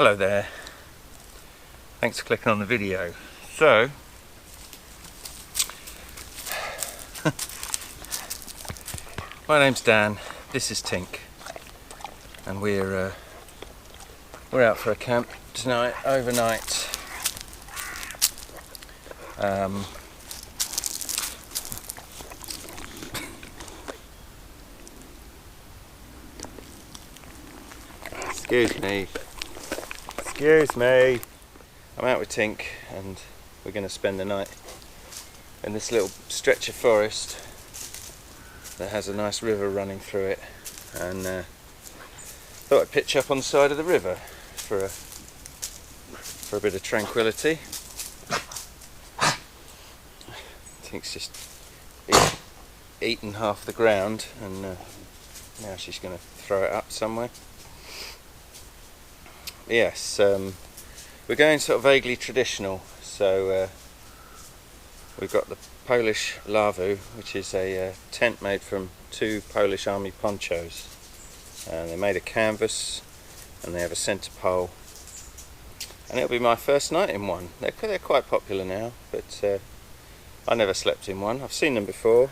Hello there, thanks for clicking on the video. So, my name's Dan, this is Tink, and we're out for a camp tonight, overnight. Excuse me. I'm out with Tink and we're going to spend the night in this little stretch of forest that has a nice river running through it, and thought I'd pitch up on the side of the river for a bit of tranquility. Tink's just eaten half the ground and now she's going to throw it up somewhere. Yes, we're going sort of vaguely traditional, so we've got the Polish Lavvu, which is a tent made from 2 Polish army ponchos, and they're made of canvas and they have a centre pole, and it'll be my first night in one. They're quite popular now, but I never slept in one. I've seen them before,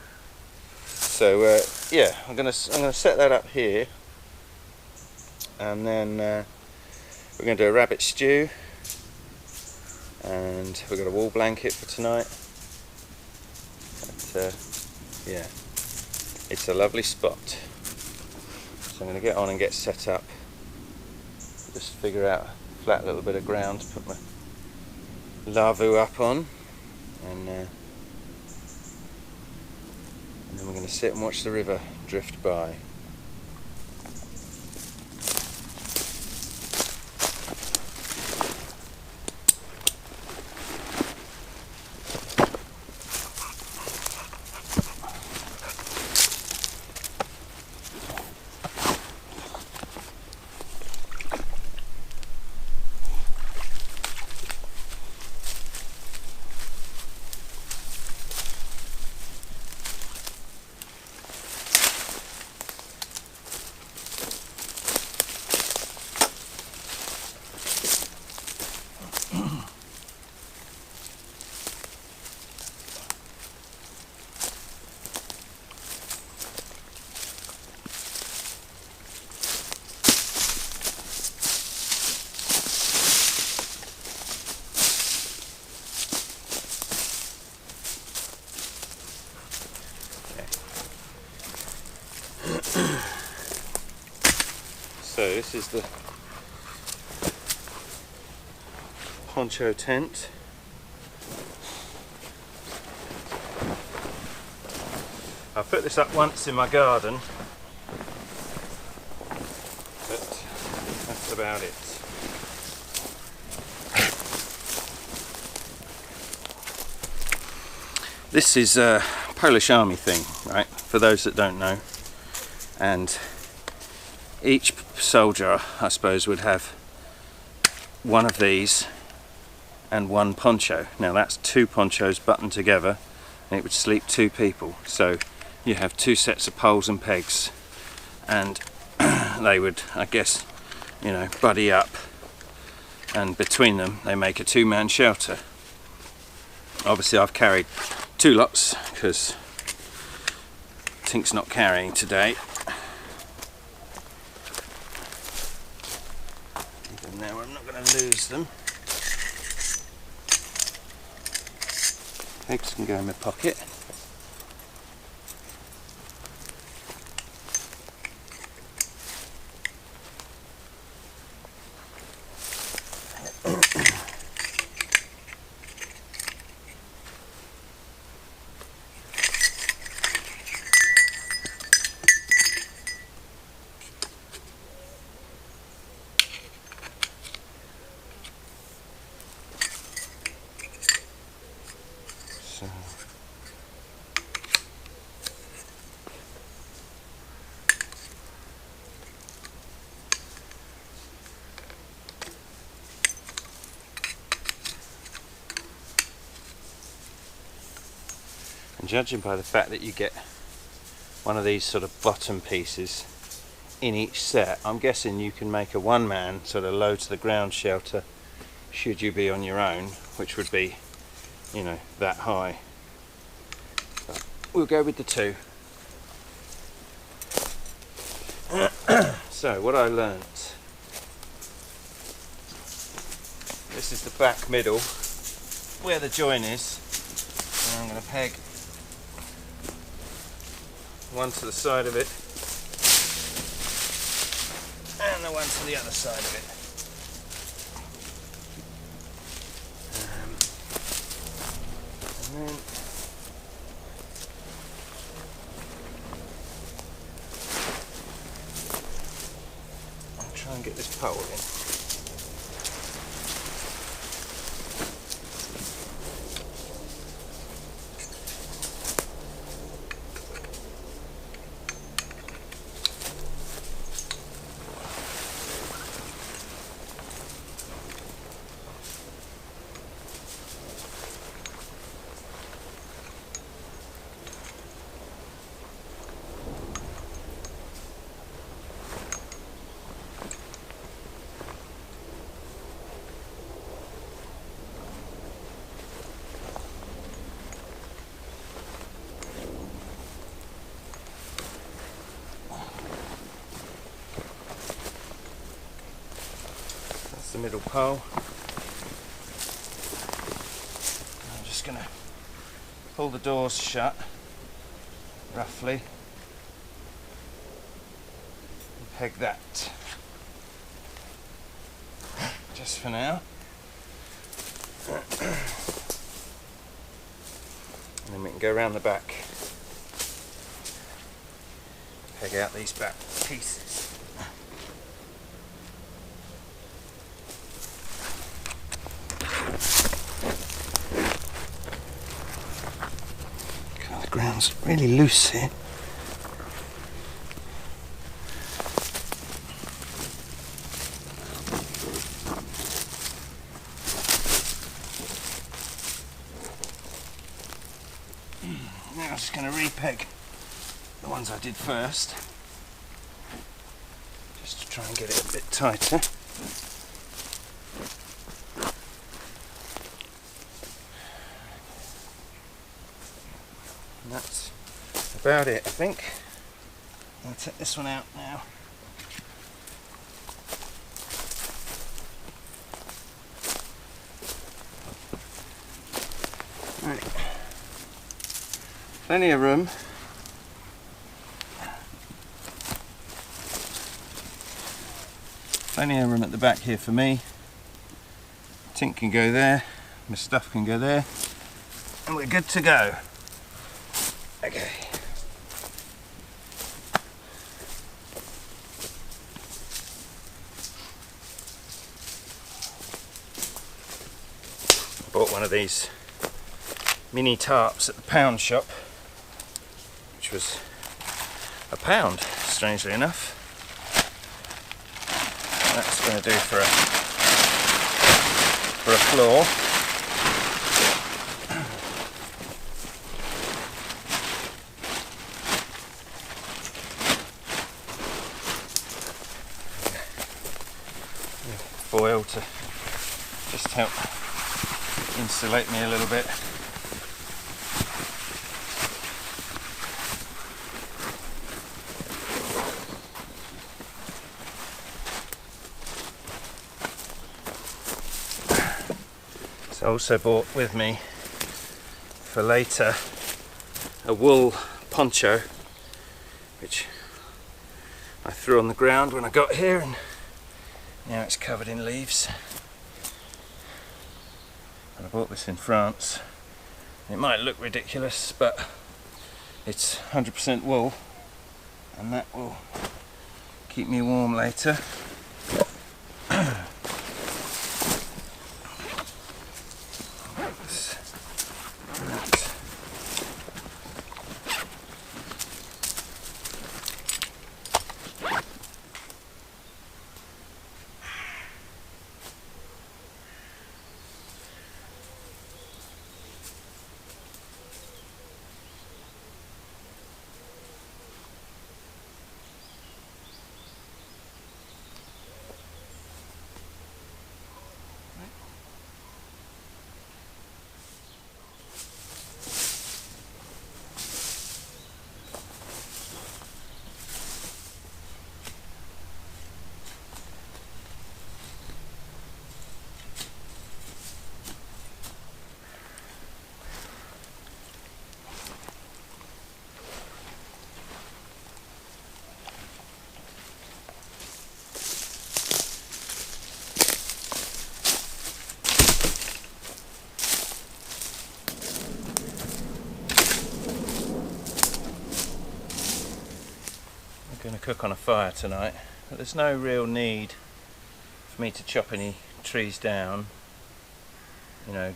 so yeah, I'm gonna set that up here, and then we're going to do a rabbit stew, and we've got a wool blanket for tonight. But, yeah, it's a lovely spot. So I'm going to get on and get set up. Just figure out a flat little bit of ground to put my Lavvu up on, and then we're going to sit and watch the river drift by. So this is the poncho tent. I put this up once in my garden, but that's about it. This is a Polish army thing, right? For those that don't know, and each soldier, I suppose, would have one of these and 1 poncho. Now that's 2 ponchos buttoned together, and it would sleep 2 people. So you have 2 sets of poles and pegs, and they would, I guess, you know, buddy up, and between them they make a 2-man shelter. Obviously I've carried 2 lots because Tink's not carrying today. Even now I'm not going to lose them. Pegs can go in my pocket. So and judging by the fact that you get one of these sort of bottom pieces in each set. I'm guessing you can make a one-man sort of low to the ground shelter should you be on your own, which would be, you know, that high. But we'll go with the 2. So what I learnt, this is the back middle where the join is, and I'm going to peg one to the side of it and the one to the other side of it. And then I'll try and get this pole in. The middle pole. I'm just going to pull the doors shut roughly and peg that just for now, and then we can go around the back, peg out these back pieces. The ground's really loose here. Now I'm just going to repeg the ones I did first, just to try and get it a bit tighter. And that's about it, I think. I'll take this one out now. Right. Plenty of room. Plenty of room at the back here for me. Tink can go there, my stuff can go there, and we're good to go. Okay. I bought one of these mini tarps at the pound shop, which was £1, strangely enough. That's going to do for a floor. Foil to just help insulate me a little bit. So I also bought with me for later a wool poncho, which I threw on the ground when I got here, and now it's covered in leaves. And I bought this in France. It might look ridiculous, but it's 100% wool, and that will keep me warm later. going to cook on a fire tonight, but there's no real need for me to chop any trees down. You know,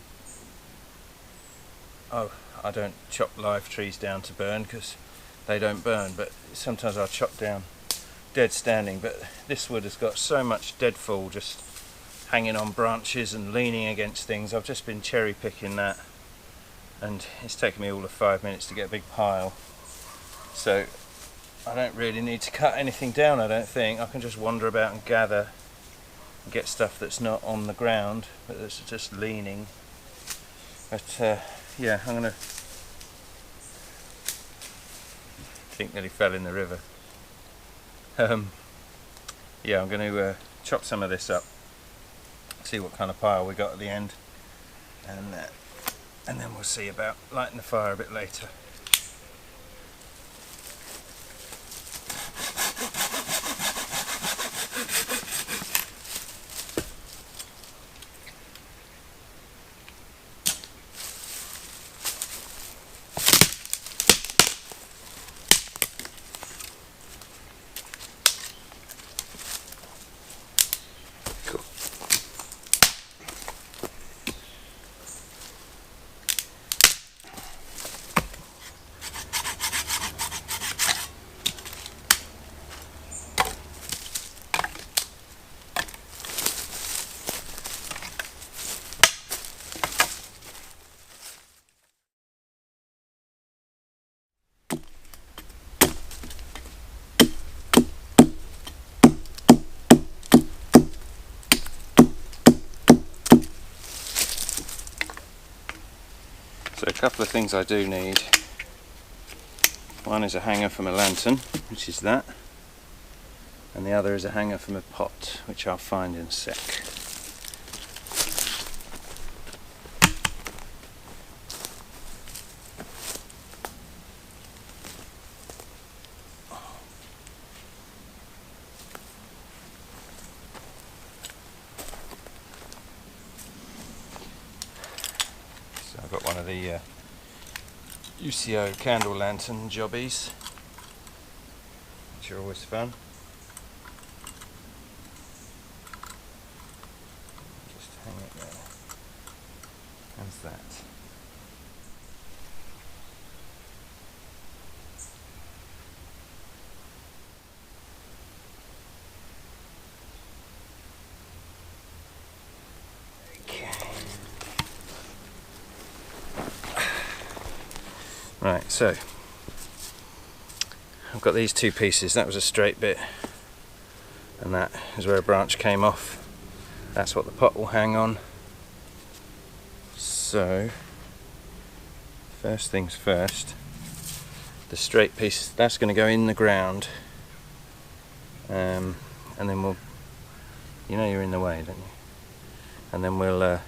I don't chop live trees down to burn because they don't burn, but sometimes I'll chop down dead standing. But this wood has got so much deadfall just hanging on branches and leaning against things. I've just been cherry picking that, and it's taken me all of 5 minutes to get a big pile. So I don't really need to cut anything down, I don't think. I can just wander about and gather and get stuff that's not on the ground, but that's just leaning. But yeah, I'm gonna... I think nearly fell in the river. Yeah, I'm going to chop some of this up, see what kind of pile we got at the end, and then we'll see about lighting the fire a bit later. So a couple of things I do need. One is a hanger for my lantern, which is that, and the other is a hanger for my pot, which I'll find in a sec. I've got one of the UCO candle lantern jobbies, which are always fun. Just hang it there. How's that? Right, so I've got these two pieces. That was a straight bit, and that is where a branch came off. That's what the pot will hang on. So first things first, the straight piece, that's going to go in the ground, and then we'll, you know, you're in the way, don't you? And then we'll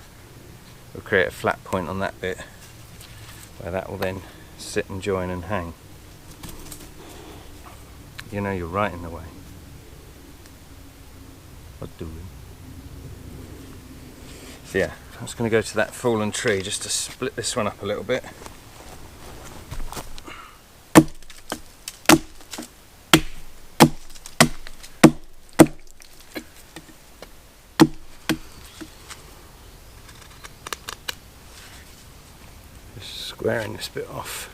create a flat point on that bit where that will then sit and join and hang. You know, you're right in the way. What doing? So yeah, I'm just going to go to that fallen tree just to split this one up a little bit. Just squaring this bit off.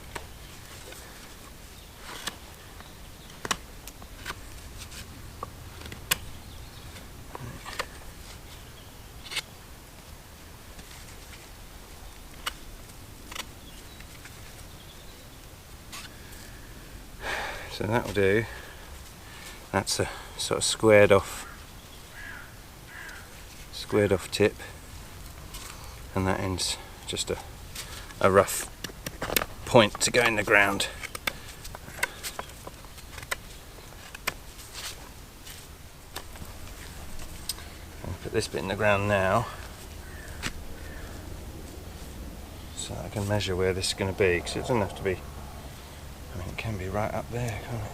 So that will do. That's a sort of squared off tip, and that ends just a rough point to go in the ground. I'll put this bit in the ground now, so I can measure where this is going to be, because it doesn't have to be, I mean, it can be right up there, can't it?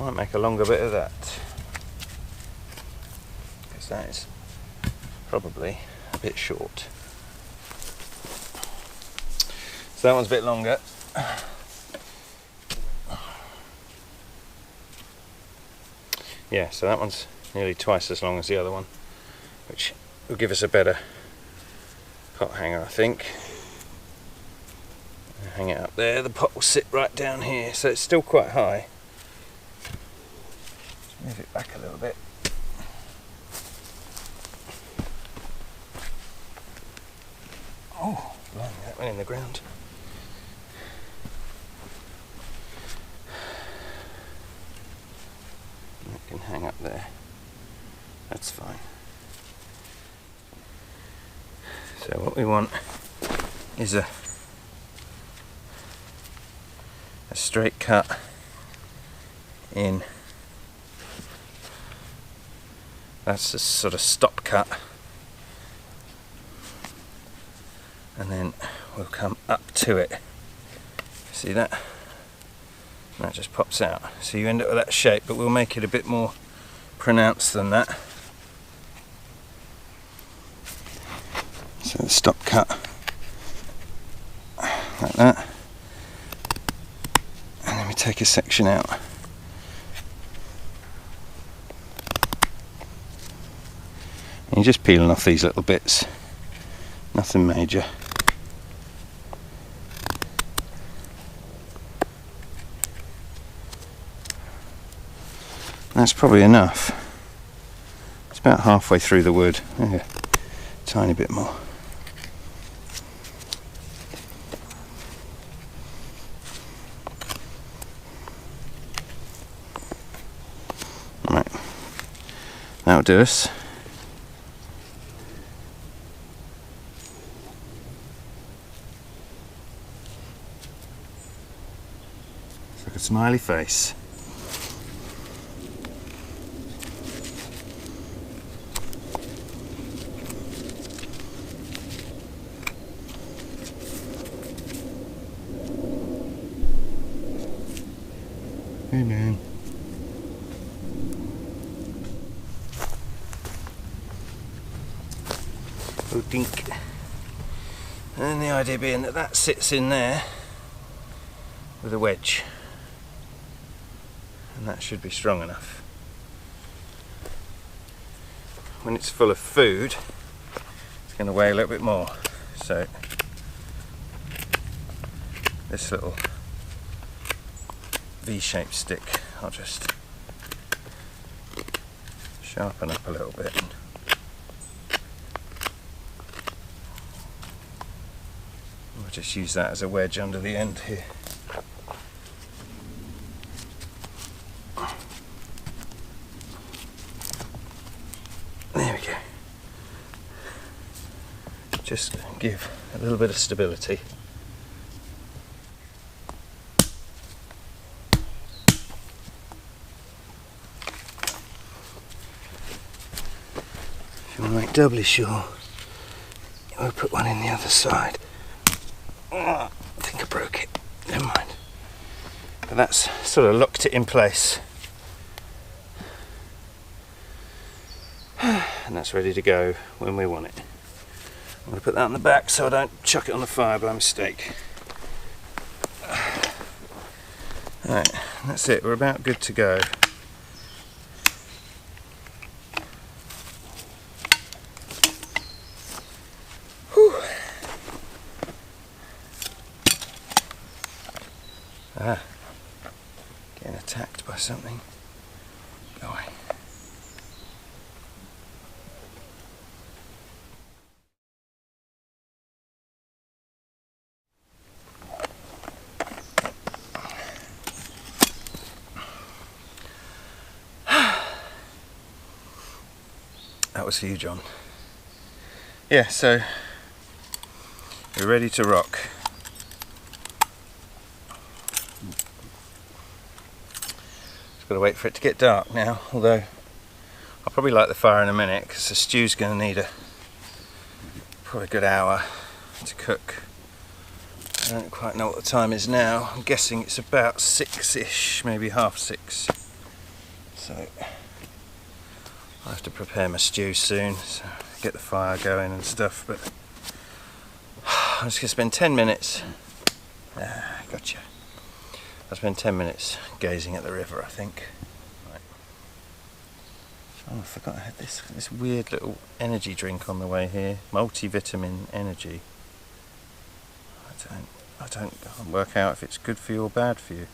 Might make a longer bit of that, because that is probably a bit short. So that one's a bit longer. Yeah, so that one's nearly twice as long as the other one, which will give us a better pot hanger, I think. Hang it up there, the pot will sit right down here, so it's still quite high. Let's move it back a little bit. Oh, blimey, that went in the ground. That can hang up there. That's fine. So what we want is a straight cut in. That's a sort of stop cut, and then we'll come up to it. See that? And that just pops out. So you end up with that shape, but we'll make it a bit more pronounced than that. So the stop cut like that, and then we take a section out. And you're just peeling off these little bits, nothing major. That's probably enough. It's about halfway through the wood. Yeah, tiny bit more. Right, that'll do us. It's like a smiley face. Hey man. Oh dink. And the idea being that that sits in there with a wedge. And that should be strong enough. When it's full of food, it's going to weigh a little bit more. So this little V-shaped stick, I'll just sharpen up a little bit. We'll just use that as a wedge under the end here. There we go. Just give a little bit of stability. Make doubly sure, we'll put one in the other side. Oh, I think I broke it, never mind. But that's sort of locked it in place. And that's ready to go when we want it. I'm going to put that on the back so I don't chuck it on the fire by mistake. Alright, that's it, we're about good to go. Ah, getting attacked by something. Go away. That was for you, John. Yeah, so we're ready to rock. Got to wait for it to get dark now, although I'll probably light the fire in a minute because the stew's going to need probably a good hour to cook. I don't quite know what the time is now. I'm guessing it's about 6ish, maybe 6:30. So I have to prepare my stew soon, so get the fire going and stuff, but I'm just going to spend 10 minutes. Gotcha. I'll spend 10 minutes gazing at the river, I think. Right. Oh, I forgot I had this weird little energy drink on the way here. Multivitamin energy. I can't work out if it's good for you or bad for you.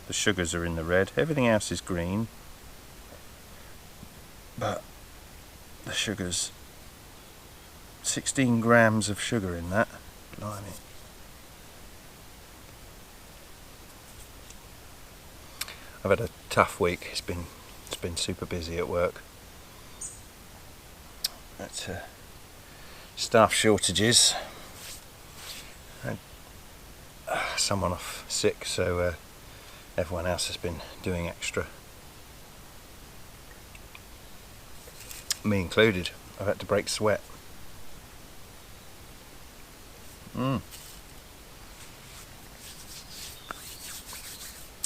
The sugars are in the red. Everything else is green. But the sugar's 16 grams of sugar in that. Blimey. I've had a tough week. It's been super busy at work. That's staff shortages. And someone off sick, so everyone else has been doing extra. Me included. I've had to break sweat.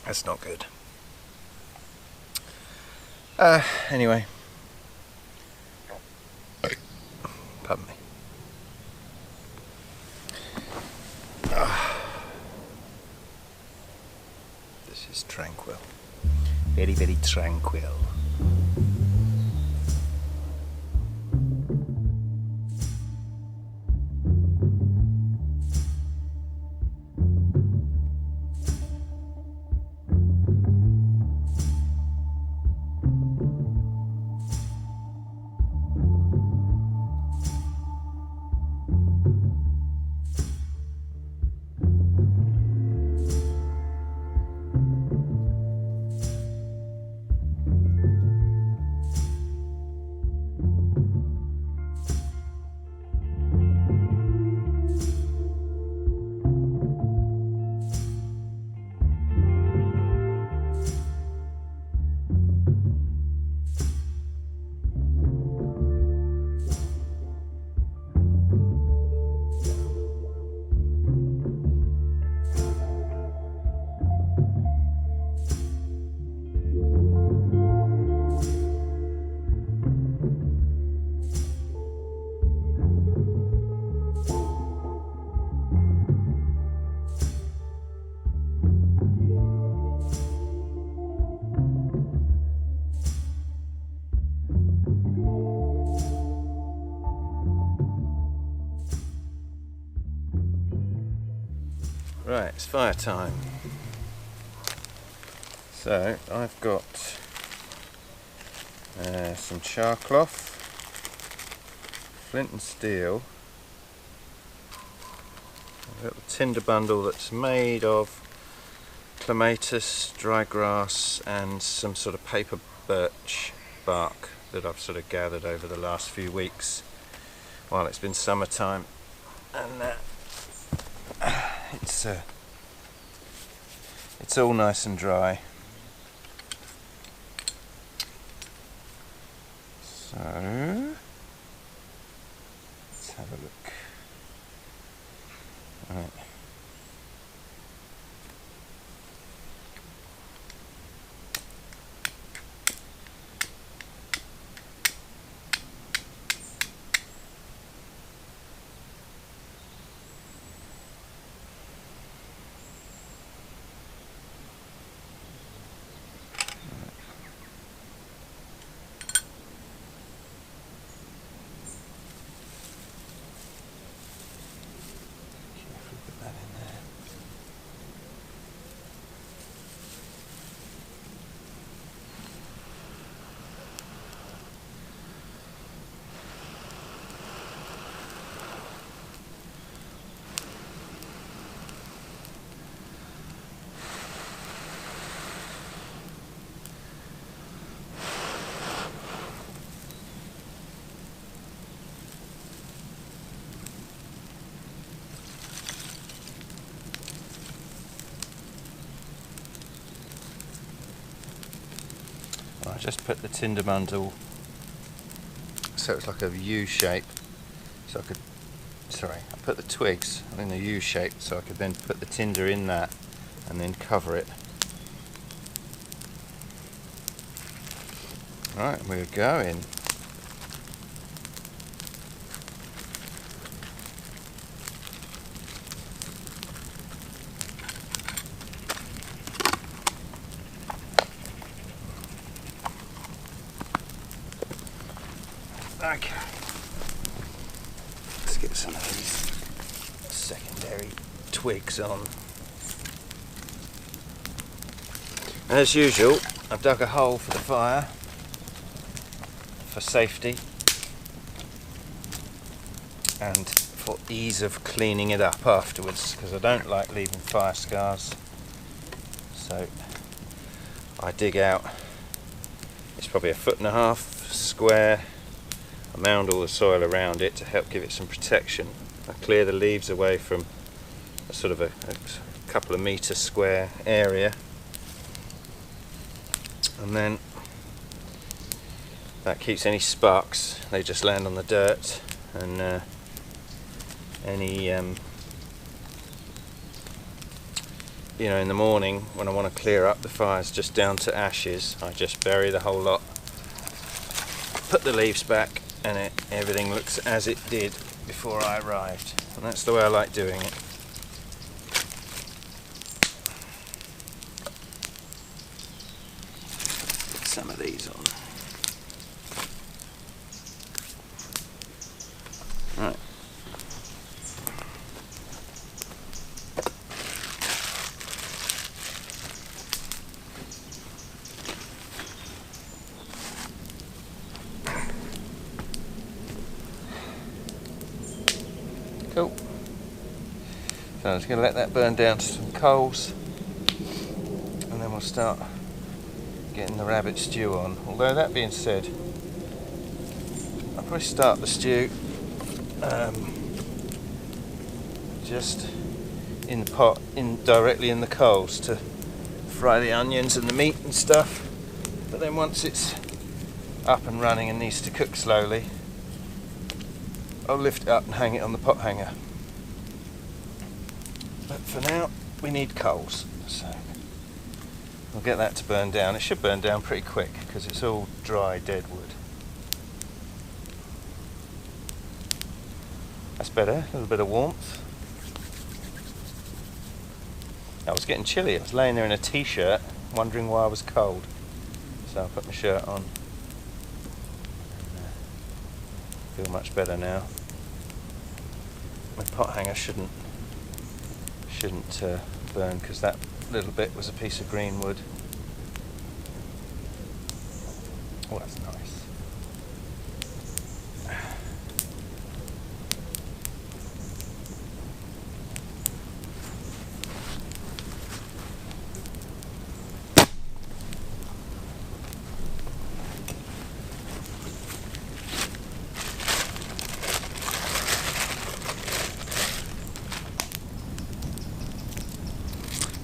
That's not good. Anyway. Pardon me. This is tranquil. Very, very tranquil. Right, it's fire time. So I've got some char cloth, Flint and Steel, I've got the tinder bundle that's made of clematis, dry grass and some sort of paper birch bark that I've sort of gathered over the last few weeks while it's been summertime, and it's all nice and dry. So let's have a look. Right. I just put the tinder bundle so it's like a U shape, so I put the twigs in a U shape so I could then put the tinder in that and then cover it. Right, we're going. Okay, let's get some of these secondary twigs on. As usual, I've dug a hole for the fire for safety and for ease of cleaning it up afterwards, because I don't like leaving fire scars. So I dig out, it's probably 1.5 feet square. I mound all the soil around it to help give it some protection. I clear the leaves away from a sort of a couple of metre square area, and then that keeps any sparks, they just land on the dirt, and any you know, in the morning when I want to clear up the fires just down to ashes, I just bury the whole lot, put the leaves back, and everything looks as it did before I arrived. And that's the way I like doing it. Put some of these on. Right. Cool. So I'm just going to let that burn down to some coals, and then we'll start getting the rabbit stew on. Although that being said, I'll probably start the stew just in the pot, directly in the coals, to fry the onions and the meat and stuff. But then once it's up and running and needs to cook slowly, I'll lift it up and hang it on the pot hanger. But for now, we need coals, so we'll get that to burn down. It should burn down pretty quick because it's all dry dead wood. That's better, a little bit of warmth. I was getting chilly. I was laying there in a t-shirt wondering why I was cold. So I'll put my shirt on. Feel much better now. My pot hanger shouldn't burn, because that little bit was a piece of green wood. Oh, that's nice.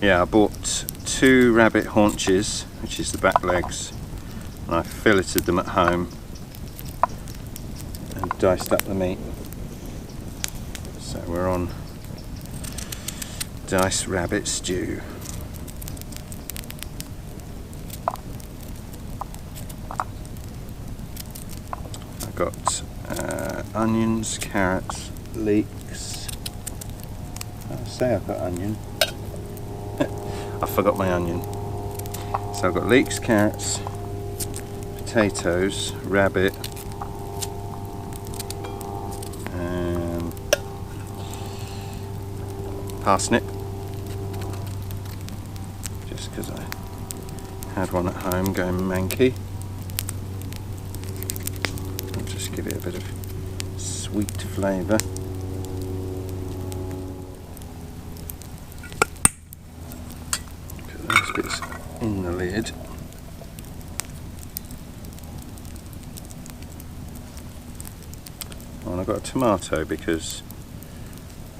Yeah, I bought 2 rabbit haunches, which is the back legs, and I filleted them at home and diced up the meat. So we're on diced rabbit stew. I've got onions, carrots, leeks. I say I've got onion. I forgot my onion. So I've got leeks, carrots, potatoes, rabbit, parsnip, just because I had one at home going manky. I'll just give it a bit of sweet flavour. Bits in the lid. Oh, and I've got a tomato, because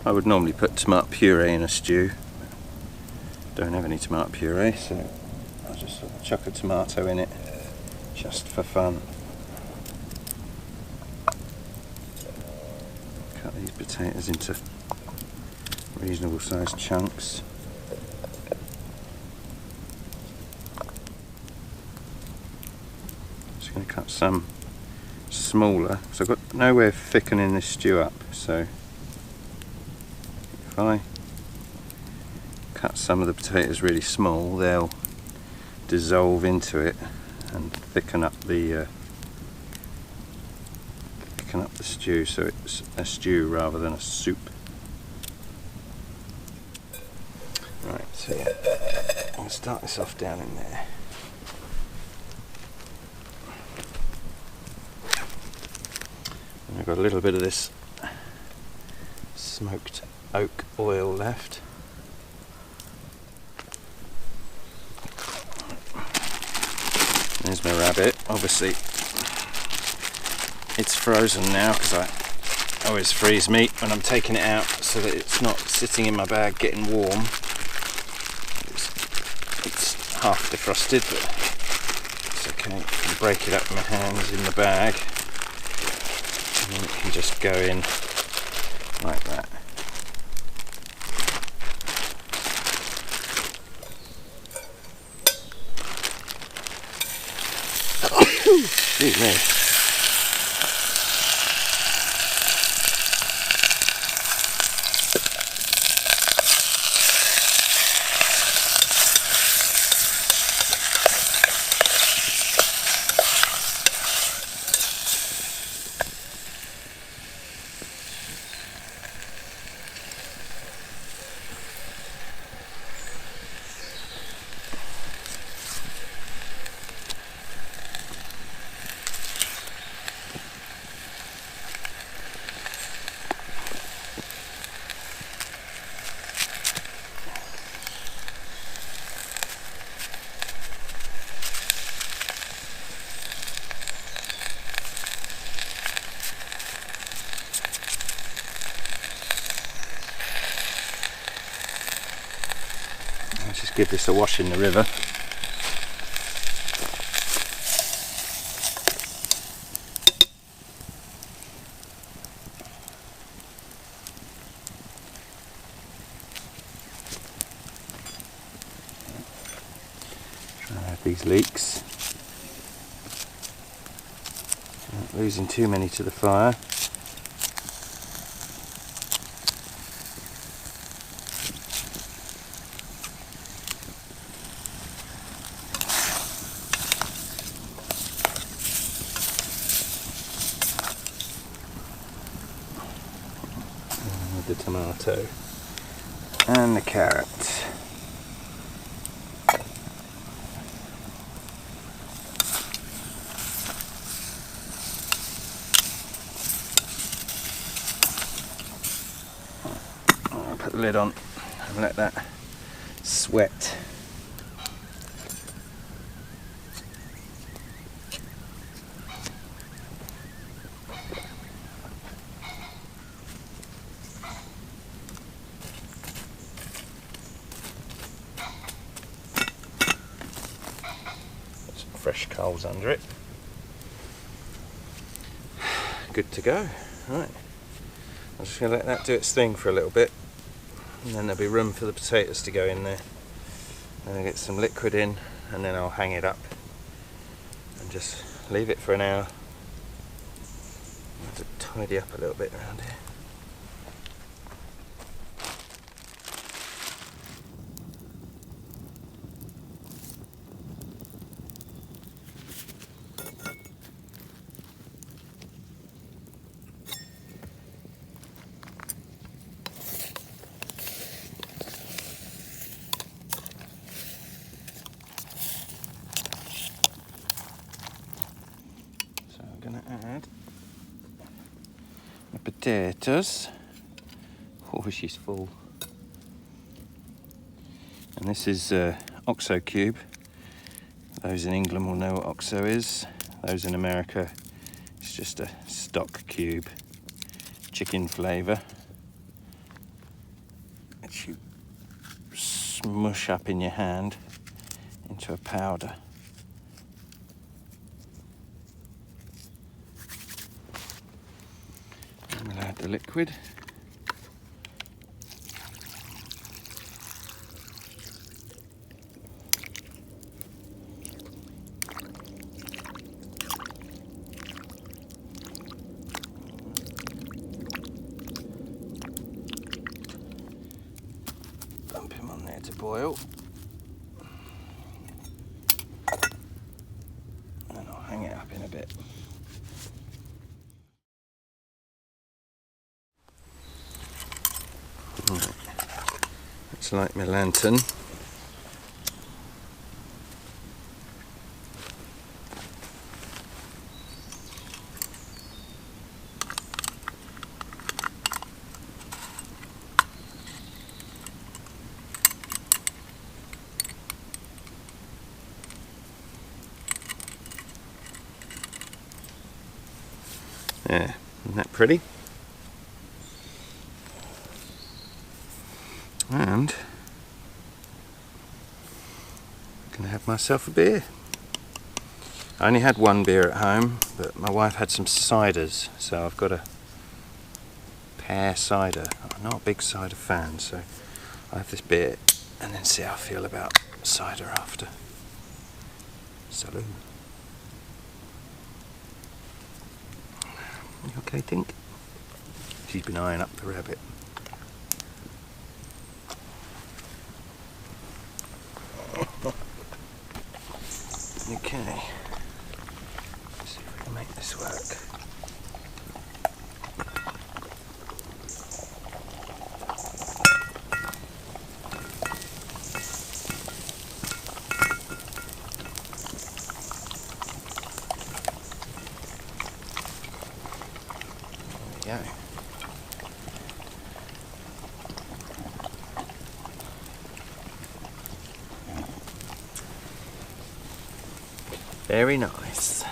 I would normally put tomato puree in a stew. Don't have any tomato puree, so I'll just sort of chuck a tomato in it just for fun. Cut these potatoes into reasonable sized chunks. just going to cut some smaller, so I've got no way of thickening this stew up, so if I cut some of the potatoes really small, they'll dissolve into it and thicken up the stew, so it's a stew rather than a soup. Right, so yeah, I'm going to start this off down in there. And I've got a little bit of this smoked oak oil left. There's my rabbit. Obviously it's frozen now because I always freeze meat when I'm taking it out so that it's not sitting in my bag getting warm. It's half defrosted, but it's okay. I can break it up with my hands in the bag and then it can just go in like that. Excuse me. Let's just give this a wash in the river. Try and have these leeks. Not losing too many to the fire. The tomato and the carrot. I'll put the lid on and let that sweat. Fresh coals under it. Good to go. Right, I'm just going to let that do its thing for a little bit, and then there'll be room for the potatoes to go in there. Then I'll get some liquid in, and then I'll hang it up and just leave it for an hour. I have to tidy up a little bit around here. Add the potatoes. Oh, she's full. And this is OXO cube. Those in England will know what OXO is. Those in America, it's just a stock cube, chicken flavour, which you smush up in your hand into a powder. We'll add the liquid. boil. And I'll hang it up in a bit. Right. Let's light my lantern. Yeah, isn't that pretty? And I'm gonna have myself a beer. I only had one beer at home, but my wife had some ciders, so I've got a pear cider. I'm not a big cider fan, so I'll have this beer and then see how I feel about cider after. Salud. You okay, Tink? She's been eyeing up the rabbit. Okay. Let's see if we can make this work. There we go. Very nice.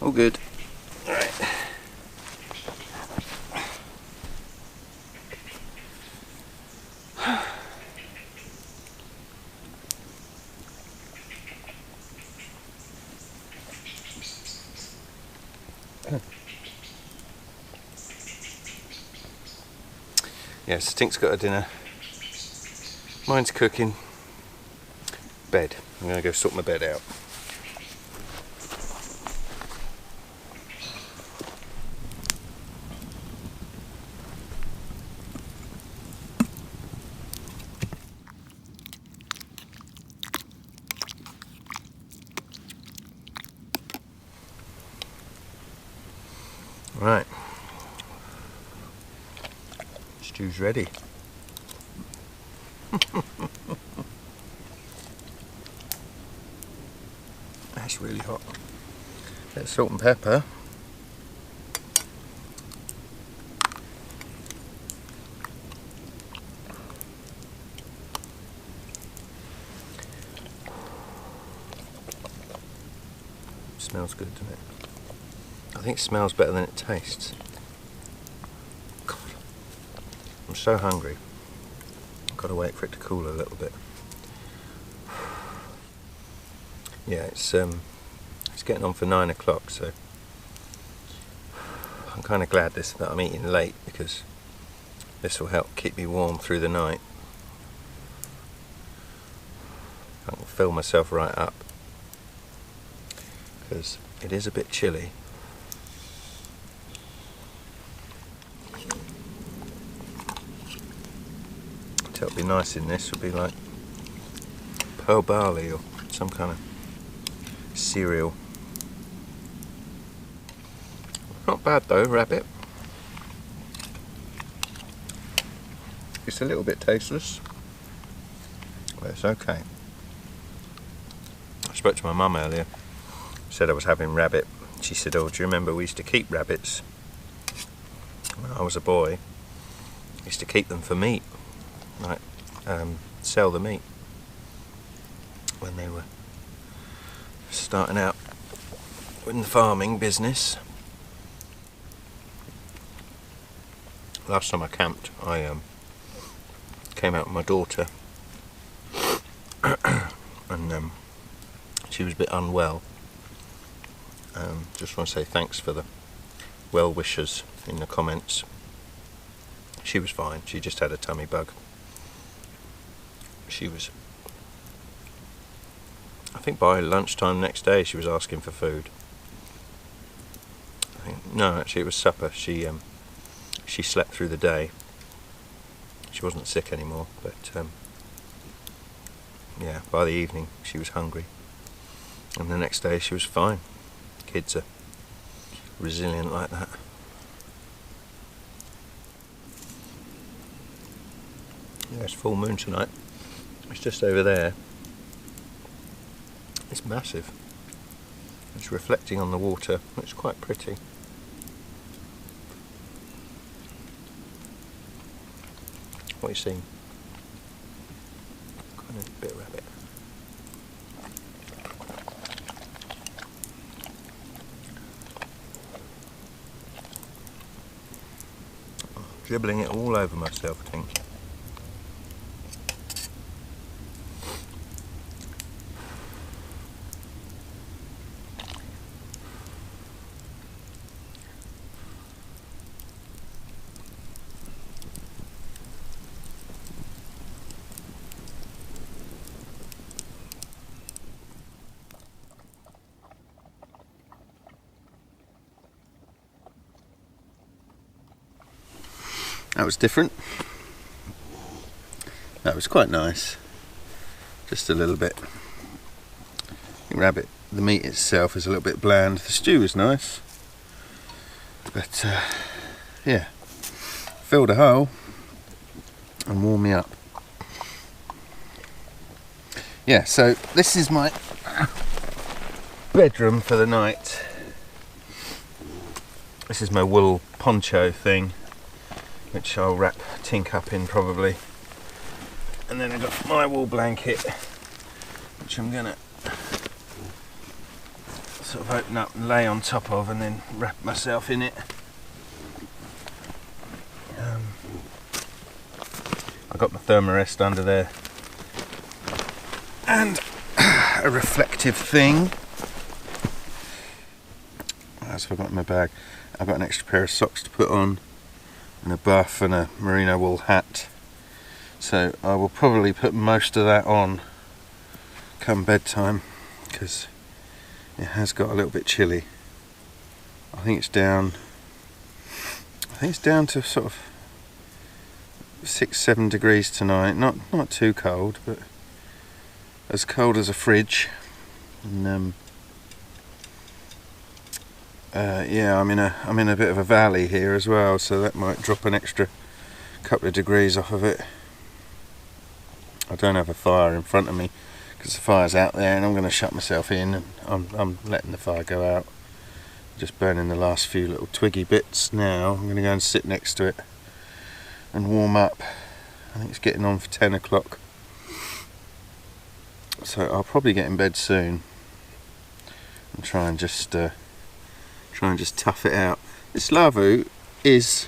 All good. All right. Yes, Tink's got a dinner. Mine's cooking. Bed. I'm going to go sort my bed out. Right. Stew's ready. That's really hot. Bit of salt and pepper. Smells good, doesn't it? I think it smells better than it tastes. God, I'm so hungry. I've got to wait for it to cool a little bit. Yeah, it's getting on for 9 o'clock, so I'm kind of glad that I'm eating late, because this will help keep me warm through the night. I can fill myself right up, because it is a bit chilly. What would be nice in this would be like pearl barley or some kind of cereal. Not bad though, rabbit. It's a little bit tasteless, but it's okay. I spoke to my mum earlier, said I was having rabbit. She said, oh, do you remember we used to keep rabbits when I was a boy? We used to keep them for meat, like sell the meat when they were starting out in the farming business. Last time I camped, I came out with my daughter and she was a bit unwell. Just want to say thanks for the well wishers in the comments. She was fine, she just had a tummy bug. she was, I think by lunchtime next day she was asking for food. No, actually it was supper. She slept through the day. She wasn't sick anymore, but yeah, by the evening she was hungry, and the next day she was fine. Kids are resilient like that. Yeah, it's full moon tonight. It's just over there. It's massive. It's reflecting on the water. It's quite pretty. What are you seeing? Kind of a bit of rabbit. Oh, dribbling it all over myself, I think. That was different. That was quite nice. Just a little bit. I think rabbit, the meat itself is a little bit bland. The stew is nice. But yeah, filled a hole and warmed me up. Yeah, so this is my bedroom for the night. This is my wool poncho thing, which I'll wrap Tink up in probably. And then I've got my wool blanket, which I'm gonna sort of open up and lay on top of, and then wrap myself in it. I've got my thermarest under there, and a reflective thing. What else have I got in my bag? I've got an extra pair of socks to put on, and a buff and a merino wool hat. So I will probably put most of that on come bedtime, because it has got a little bit chilly. I think it's down to sort of 6-7 degrees tonight. Not too cold, but as cold as a fridge. And yeah, I'm in a bit of a valley here as well, so that might drop an extra couple of degrees off of it. I don't have a fire in front of me because the fire's out there, and I'm going to shut myself in, and I'm letting the fire go out. Just burning the last few little twiggy bits now. I'm going to go and sit next to it and warm up. I think it's getting on for 10 o'clock, so I'll probably get in bed soon and try and just tough it out. This Lavvu is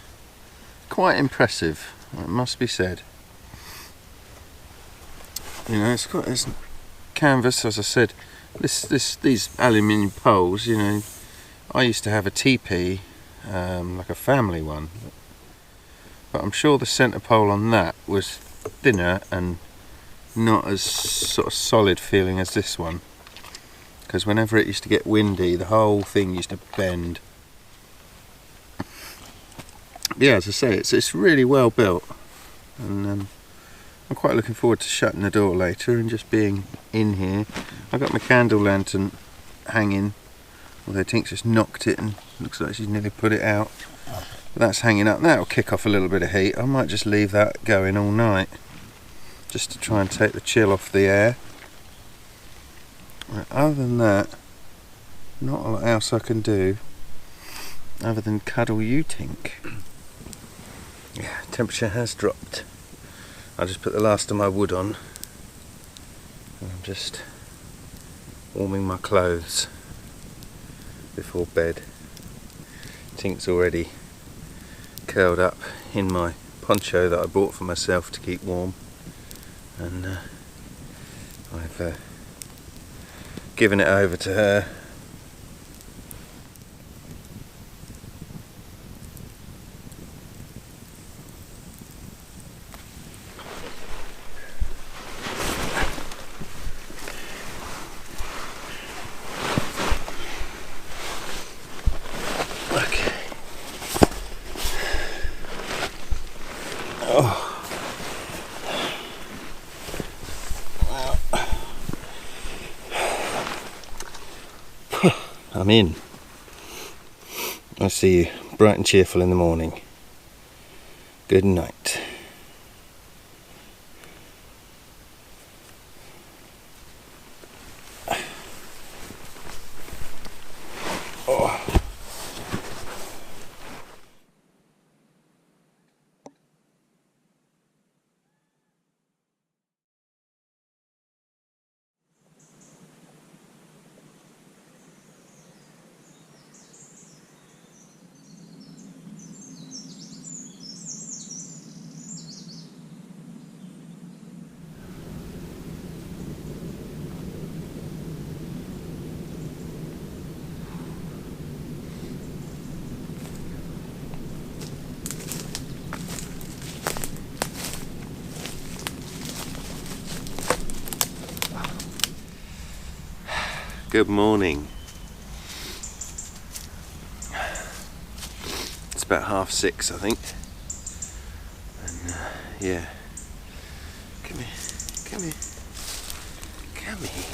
quite impressive, it must be said. You know, it's canvas, as I said. These aluminium poles. You know, I used to have a teepee, like a family one, but I'm sure the centre pole on that was thinner and not as sort of solid feeling as this one. Because whenever it used to get windy, the whole thing used to bend. Yeah, as I say, it's really well built, and I'm quite looking forward to shutting the door later and just being in here. I've got my candle lantern hanging, although Tink's just knocked it and looks like she's nearly put it out. But that's hanging up. That'll kick off a little bit of heat. I might just leave that going all night, just to try and take the chill off the air. Other than that, not a lot else I can do other than cuddle you, Tink. Yeah, temperature has dropped. I just put the last of my wood on, and I'm just warming my clothes before bed. Tink's already curled up in my poncho that I bought for myself to keep warm, and I've given it over to her. Oh. I'm in. I'll see you bright and cheerful in the morning. Good night. Oh. Good morning. It's about 6:30, I think. And yeah. Come here. Come here. Come here.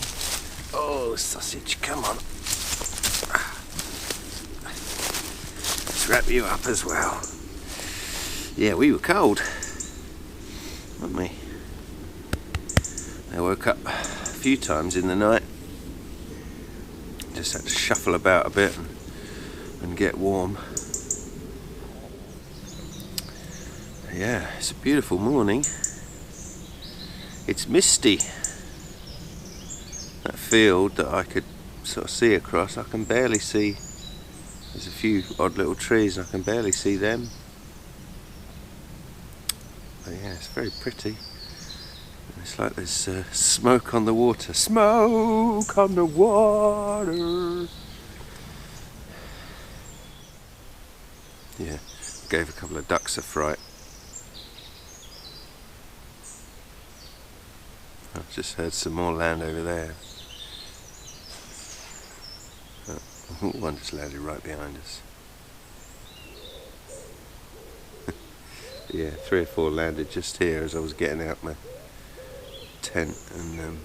Oh, sausage, come on. Let's wrap you up as well. Yeah, we were cold, weren't we? I woke up a few times in the night. Just had to shuffle about a bit and get warm. Yeah, it's a beautiful morning. It's misty. That field that I could sort of see across, I can barely see. There's a few odd little trees and I can barely see them. But yeah, it's very pretty. It's like there's smoke on the water. Smoke on the water. Yeah, gave a couple of ducks a fright. I've just heard some more land over there. Oh, one just landed right behind us. Yeah, 3 or 4 landed just here as I was getting out my tent, and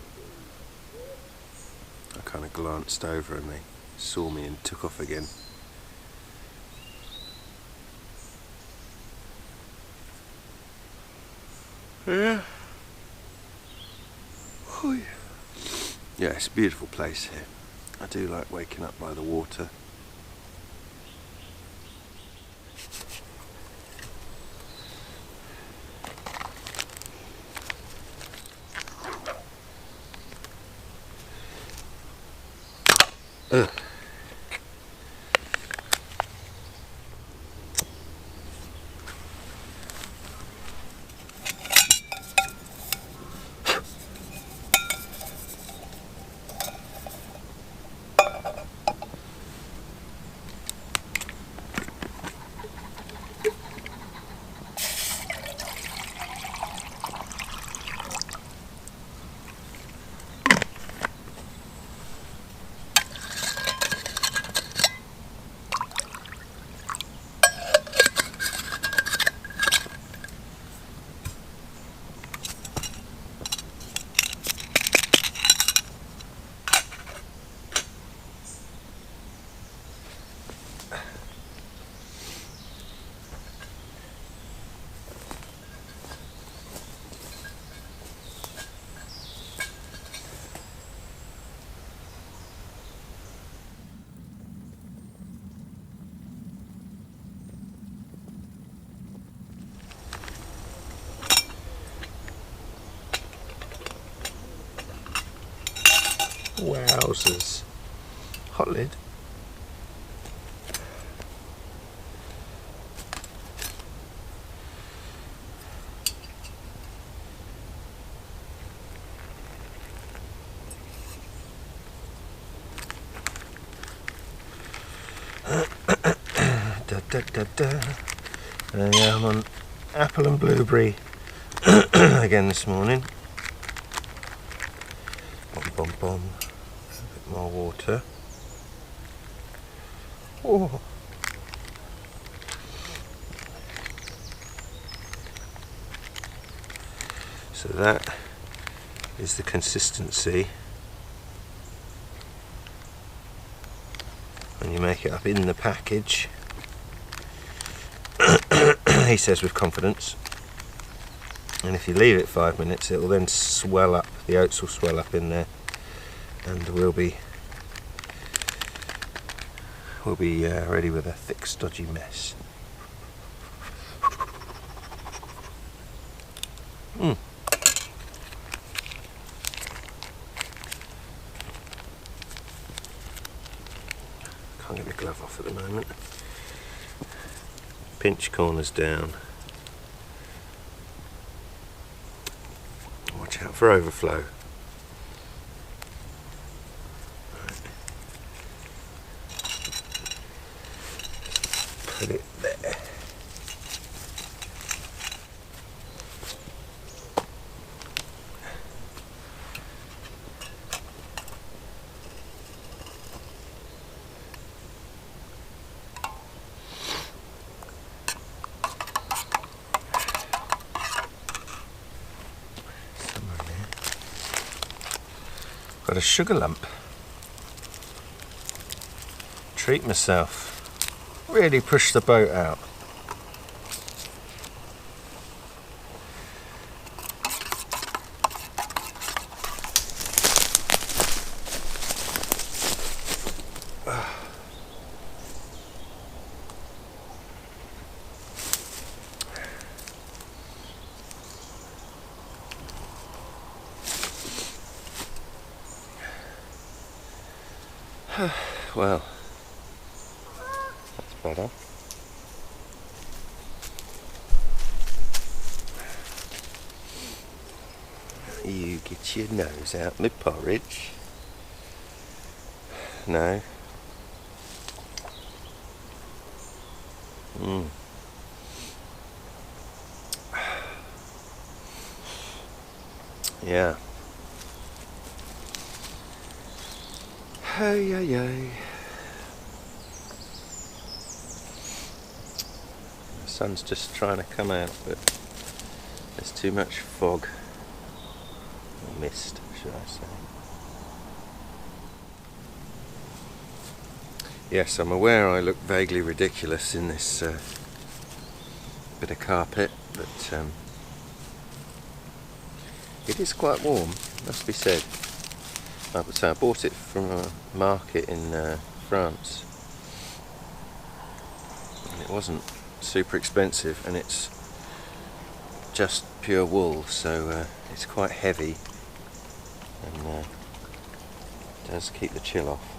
I kind of glanced over and they saw me and took off again. Yeah. Oh yeah. Yeah, it's a beautiful place here. I do like waking up by the water. Ugh. Wowzers. Hot lid. Yeah, I'm on apple and blueberry again this morning. Bom bom bom. A bit more water. Oh. So that is the consistency when you make it up in the package. He says with confidence. And if you leave it 5 minutes, it will then swell up, the oats will swell up in there, and we'll be ready with a thick stodgy mess. Can't get the glove off at the moment. Pinch corners down. Watch out for overflow. Right. Put it there. Got a sugar lump. Treat myself. Really push the boat out. Well, that's better. You get your nose out my porridge. No. Yeah. Hey, hey, hey. The sun's just trying to come out, but there's too much fog, or mist, should I say. Yes, I'm aware I look vaguely ridiculous in this bit of carpet, but it is quite warm, must be said. I would say I bought it from a market in France, and it wasn't super expensive, and it's just pure wool, so it's quite heavy and does keep the chill off.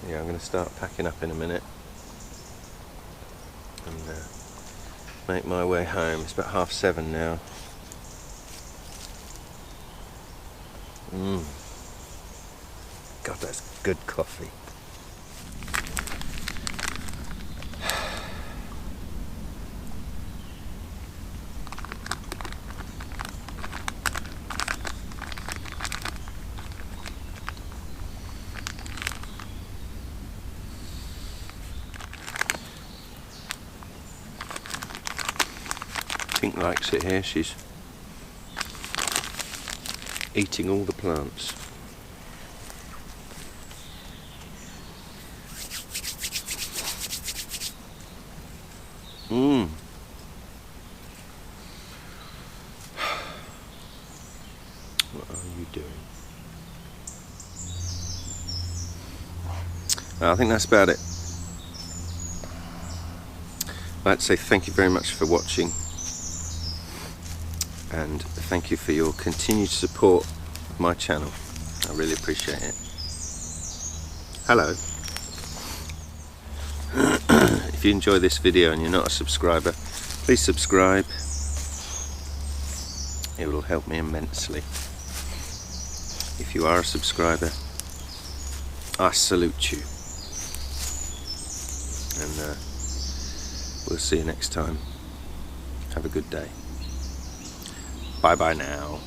Yeah, I'm going to start packing up in a minute and make my way home. It's about 7:30 now. God, that's good coffee. Pink likes it here. She's eating all the plants. What are you doing? Well, I think that's about it. I'd like to say thank you very much for watching, and thank you for your continued support of my channel. I really appreciate it. Hello. If you enjoy this video and you're not a subscriber, please subscribe. It will help me immensely. If you are a subscriber, I salute you. And we'll see you next time. Have a good day. Bye bye now.